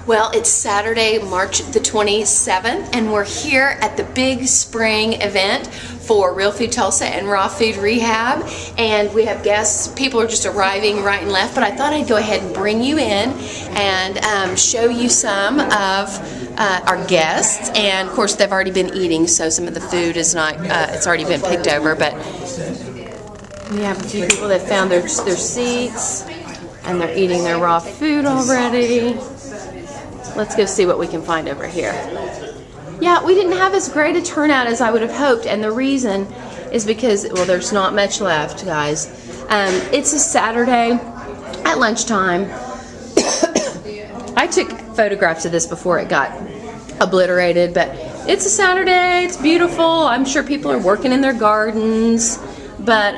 Well, it's Saturday, March the 27th, and we're here at the big spring event for Real Food Tulsa and Raw Food Rehab, and we have guests. People are just arriving right and left, but I thought I'd go ahead and bring you in and show you some of our guests. And of course, they've already been eating, so some of the food is not, it's already been picked over, but we have a few people that found their seats, and they're eating their raw food already. Let's go see what we can find over here. Yeah, we didn't have as great a turnout as I would have hoped, and the reason is because, well, there's not much left, guys. It's a Saturday at lunchtime. I took photographs of this before it got obliterated, but it's a Saturday, it's beautiful. I'm sure people are working in their gardens, but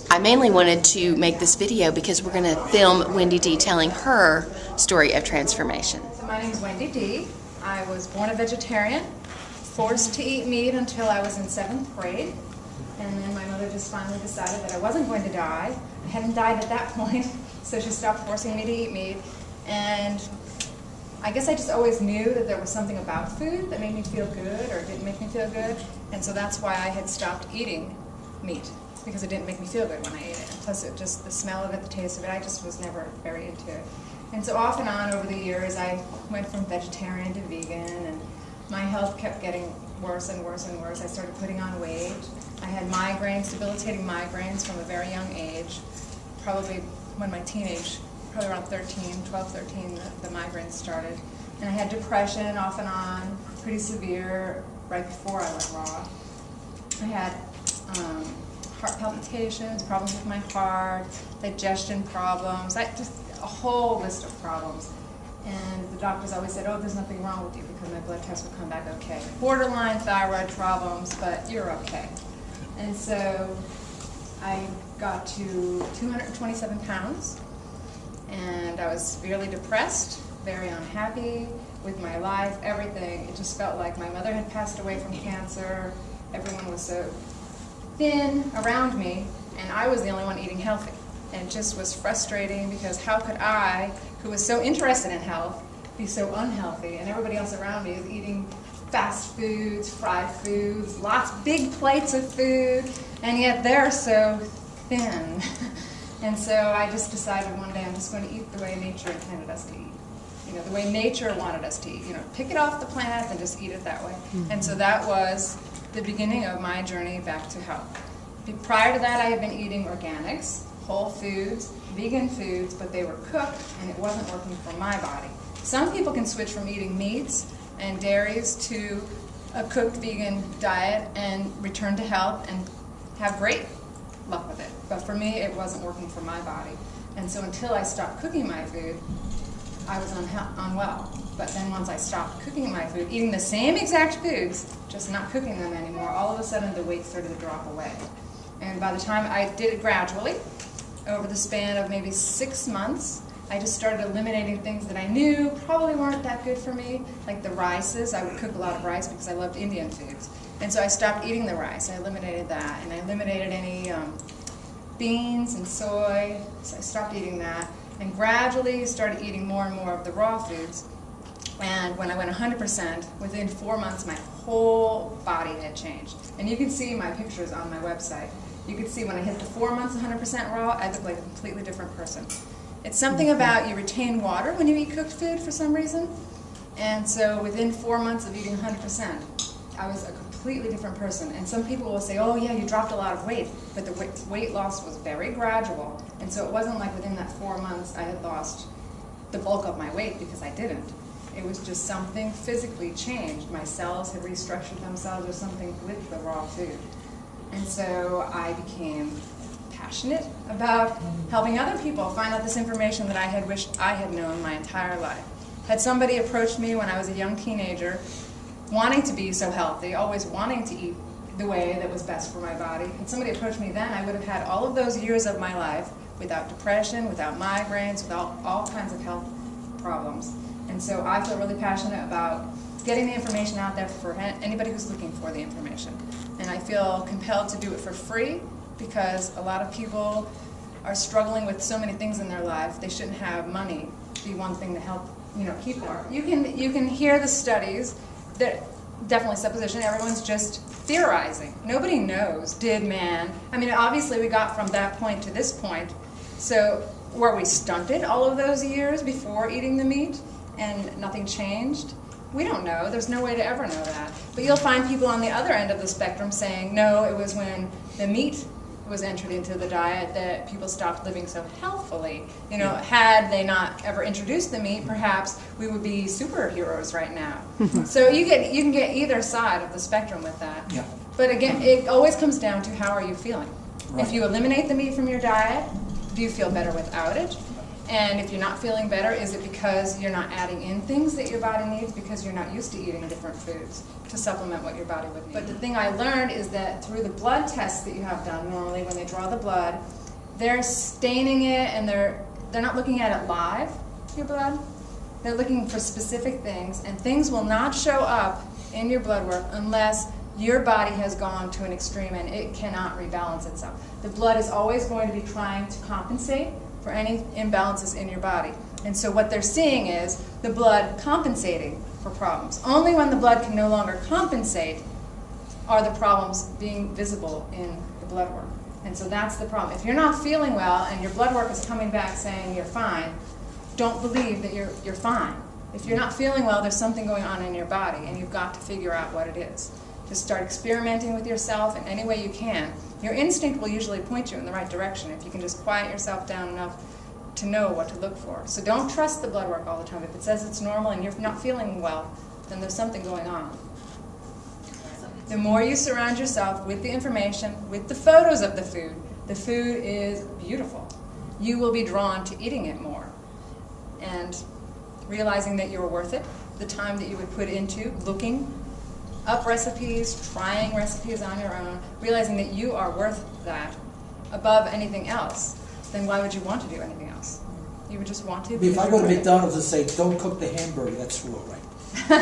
I mainly wanted to make this video because we're going to film Wendi Dee telling her story of transformation. So my name is Wendi Dee. I was born a vegetarian, forced to eat meat until I was in 7th grade, and then my mother just finally decided that I wasn't going to die. I hadn't died at that point, so she stopped forcing me to eat meat, and I guess I just always knew that there was something about food that made me feel good or didn't make me feel good, and so that's why I had stopped eating meat, because it didn't make me feel good when I ate it. Plus, it just, the smell of it, the taste of it, I just was never very into it. And so off and on over the years, I went from vegetarian to vegan, and my health kept getting worse and worse and worse. I started putting on weight. I had migraines, debilitating migraines from a very young age, probably when my teenage, probably around 12, 13, the migraines started. And I had depression off and on, pretty severe, right before I went raw. I had heart palpitations, problems with my heart, digestion problems, just a whole list of problems. And the doctors always said, oh, there's nothing wrong with you because my blood tests will come back okay. Borderline thyroid problems, but you're okay. And so I got to 227 pounds, and I was severely depressed, very unhappy with my life, everything. It just felt like my mother had passed away from cancer. Everyone was so thin around me, and I was the only one eating healthy. And it just was frustrating because how could I, who was so interested in health, be so unhealthy? And everybody else around me is eating fast foods, fried foods, big plates of food, and yet they're so thin. And so I just decided one day I'm just going to eat the way nature intended us to eat. You know, the way nature wanted us to eat. You know, pick it off the plant and just eat it that way. And so that was the beginning of my journey back to health. Prior to that, I had been eating organics, whole foods, vegan foods, but they were cooked and it wasn't working for my body. Some people can switch from eating meats and dairies to a cooked vegan diet and return to health and have great luck with it. But for me, it wasn't working for my body. And so until I stopped cooking my food, I was unwell. But then once I stopped cooking my food, eating the same exact foods, just not cooking them anymore, all of a sudden the weight started to drop away. And by the time I did it gradually, over the span of maybe 6 months, I just started eliminating things that I knew probably weren't that good for me, like the rices. I would cook a lot of rice because I loved Indian foods. And so I stopped eating the rice. I eliminated that. And I eliminated any beans and soy. So I stopped eating that. And gradually started eating more and more of the raw foods. And when I went 100%, within 4 months, my whole body had changed. And you can see my pictures on my website. You can see when I hit the 4 months 100% raw, I look like a completely different person. It's something about you retain water when you eat cooked food for some reason. And so within 4 months of eating 100%, I was a completely different person. And some people will say, oh yeah, you dropped a lot of weight. But the weight loss was very gradual. And so it wasn't like within that 4 months I had lost the bulk of my weight, because I didn't. It was just something physically changed. My cells had restructured themselves or something with the raw food. And so I became passionate about helping other people find out this information that I had wished I had known my entire life. Had somebody approached me when I was a young teenager, wanting to be so healthy, always wanting to eat the way that was best for my body, had somebody approached me then, I would have had all of those years of my life without depression, without migraines, without all kinds of health problems. And so I feel really passionate about getting the information out there for anybody who's looking for the information. And I feel compelled to do it for free because a lot of people are struggling with so many things in their life. They shouldn't have money be one thing to help, keep them. You can hear the studies that definitely supposition. Everyone's just theorizing. Nobody knows. Did man? I mean, obviously we got from that point to this point. So were we stunted all of those years before eating the meat and nothing changed? We don't know. There's no way to ever know that. But you'll find people on the other end of the spectrum saying, no, it was when the meat was entered into the diet that people stopped living so healthfully. Had they not ever introduced the meat, perhaps we would be superheroes right now. So you can get either side of the spectrum with that. Yeah. But again, it always comes down to how are you feeling. Right. If you eliminate the meat from your diet, do you feel better without it? And if you're not feeling better, is it because you're not adding in things that your body needs because you're not used to eating different foods to supplement what your body would need? But the thing I learned is that through the blood tests that you have done normally when they draw the blood, they're staining it and they're not looking at it live, your blood. They're looking for specific things, and things will not show up in your blood work unless your body has gone to an extreme and it cannot rebalance itself. The blood is always going to be trying to compensate for any imbalances in your body. And so what they're seeing is the blood compensating for problems. Only when the blood can no longer compensate are the problems being visible in the blood work. And so that's the problem. If you're not feeling well and your blood work is coming back saying you're fine, don't believe that you're fine. If you're not feeling well, there's something going on in your body, and you've got to figure out what it is. Just start experimenting with yourself in any way you can. Your instinct will usually point you in the right direction if you can just quiet yourself down enough to know what to look for. So don't trust the blood work all the time. If it says it's normal and you're not feeling well, then there's something going on. The more you surround yourself with the information, with the photos of the food is beautiful. You will be drawn to eating it more. And realizing that you're worth it, the time that you would put into looking up recipes, trying recipes on your own, realizing that you are worth that above anything else, then why would you want to do anything else? You would just want to. If I go to McDonald's and say, don't cook the hamburger, that's rule, right?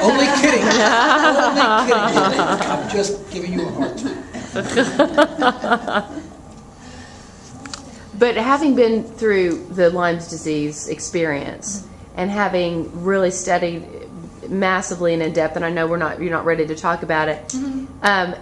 Only kidding. Only kidding. I'm just giving you a hard time. But having been through the Lyme's disease experience and having really studied massively and in depth, and I know you're not ready to talk about it,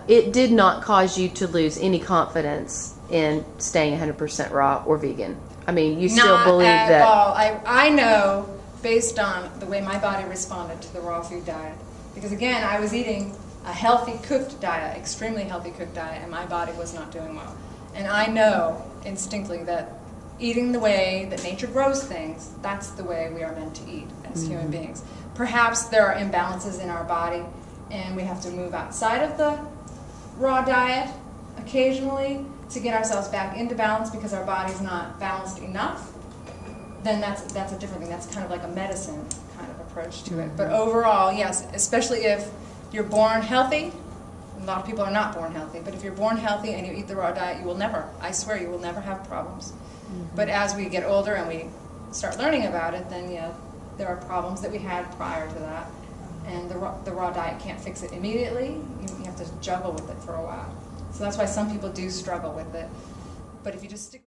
it did not cause you to lose any confidence in staying 100% raw or vegan. I mean, you still believe that? Not at all. I know based on the way my body responded to the raw food diet. Because again, I was eating a healthy cooked diet, extremely healthy cooked diet, and my body was not doing well. And I know instinctively that eating the way that nature grows things, that's the way we are meant to eat as human beings. Perhaps there are imbalances in our body and we have to move outside of the raw diet occasionally to get ourselves back into balance because our body's not balanced enough. Then that's a different thing. That's kind of like a medicine kind of approach to it. But overall, yes, especially if you're born healthy. A lot of people are not born healthy, but if you're born healthy and you eat the raw diet, you will never, I swear, you will never have problems. But as we get older and we start learning about it, then yeah, there are problems that we had prior to that. And the raw diet can't fix it immediately. You have to juggle with it for a while. So that's why some people do struggle with it. But if you just stick